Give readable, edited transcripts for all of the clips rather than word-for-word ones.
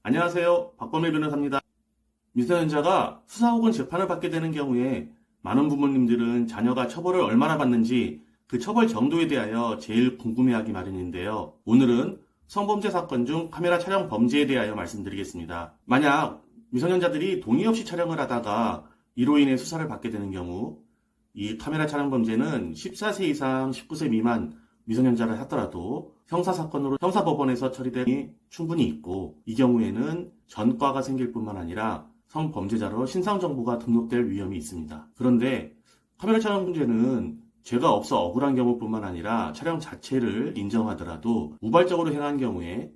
안녕하세요. 박범일 변호사입니다. 미성년자가 수사 혹은 재판을 받게 되는 경우에 많은 부모님들은 자녀가 처벌을 얼마나 받는지 그 처벌 정도에 대하여 제일 궁금해하기 마련인데요. 오늘은 성범죄 사건 중 카메라 촬영 범죄에 대하여 말씀드리겠습니다. 만약 미성년자들이 동의 없이 촬영을 하다가 이로 인해 수사를 받게 되는 경우 이 카메라 촬영 범죄는 14세 이상 19세 미만 미성년자를 하더라도 형사사건으로 형사법원에서 처리됨이 충분히 있고, 이 경우에는 전과가 생길 뿐만 아니라 성범죄자로 신상정보가 등록될 위험이 있습니다. 그런데 카메라 촬영 문제는 죄가 없어 억울한 경우뿐만 아니라 촬영 자체를 인정하더라도 우발적으로 행한 경우에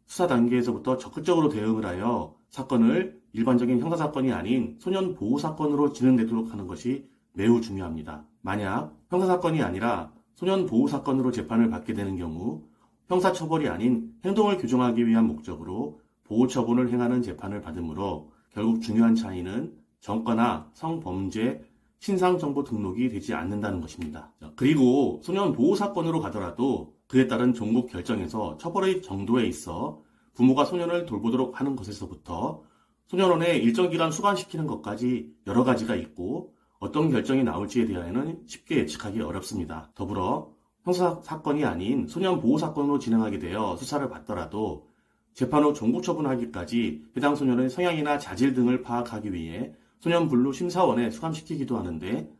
수사 단계에서부터 적극적으로 대응을 하여 사건을 일반적인 형사사건이 아닌 소년보호사건으로 진행되도록 하는 것이 매우 중요합니다. 만약 형사사건이 아니라 소년보호사건으로 재판을 받게 되는 경우 형사처벌이 아닌 행동을 규정하기 위한 목적으로 보호처분을 행하는 재판을 받으므로 결국 중요한 차이는 전과나 성범죄 신상정보 등록이 되지 않는다는 것입니다. 그리고 소년보호사건으로 가더라도 그에 따른 종국 결정에서 처벌의 정도에 있어 부모가 소년을 돌보도록 하는 것에서부터 소년원에 일정 기간 수감시키는 것까지 여러 가지가 있고, 어떤 결정이 나올지에 대하여는 쉽게 예측하기 어렵습니다. 더불어 형사사건이 아닌 소년보호사건으로 진행하게 되어 수사를 받더라도 재판 후 종국처분하기까지 해당 소년의 성향이나 자질 등을 파악하기 위해 소년분류 심사원에 수감시키기도 하는데,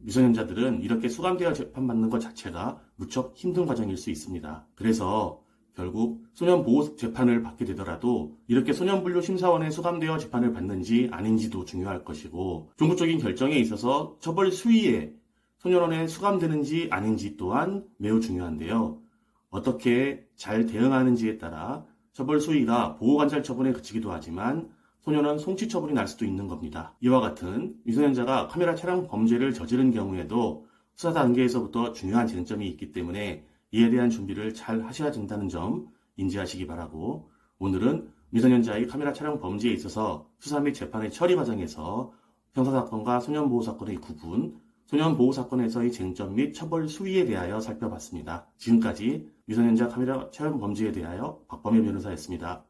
미성년자들은 이렇게 수감되어 재판받는 것 자체가 무척 힘든 과정일 수 있습니다. 그래서 결국 소년보호 재판을 받게 되더라도 이렇게 소년분류 심사원에 수감되어 재판을 받는지 아닌지도 중요할 것이고, 종구적인 결정에 있어서 처벌 수위에 소년원에 수감되는지 아닌지 또한 매우 중요한데요. 어떻게 잘 대응하는지에 따라 처벌 수위가 보호관찰 처분에 그치기도 하지만 소년원 송치 처분이 날 수도 있는 겁니다. 이와 같은 미성년자가 카메라 촬영 범죄를 저지른 경우에도 수사 단계에서부터 중요한 쟁점이 있기 때문에 이에 대한 준비를 잘 하셔야 된다는 점 인지하시기 바라고, 오늘은 미성년자의 카메라 촬영 범죄에 있어서 수사 및 재판의 처리 과정에서 형사사건과 소년보호사건의 구분, 소년보호사건에서의 쟁점 및 처벌 수위에 대하여 살펴봤습니다. 지금까지 미성년자 카메라 촬영 범죄에 대하여 박범일 변호사였습니다.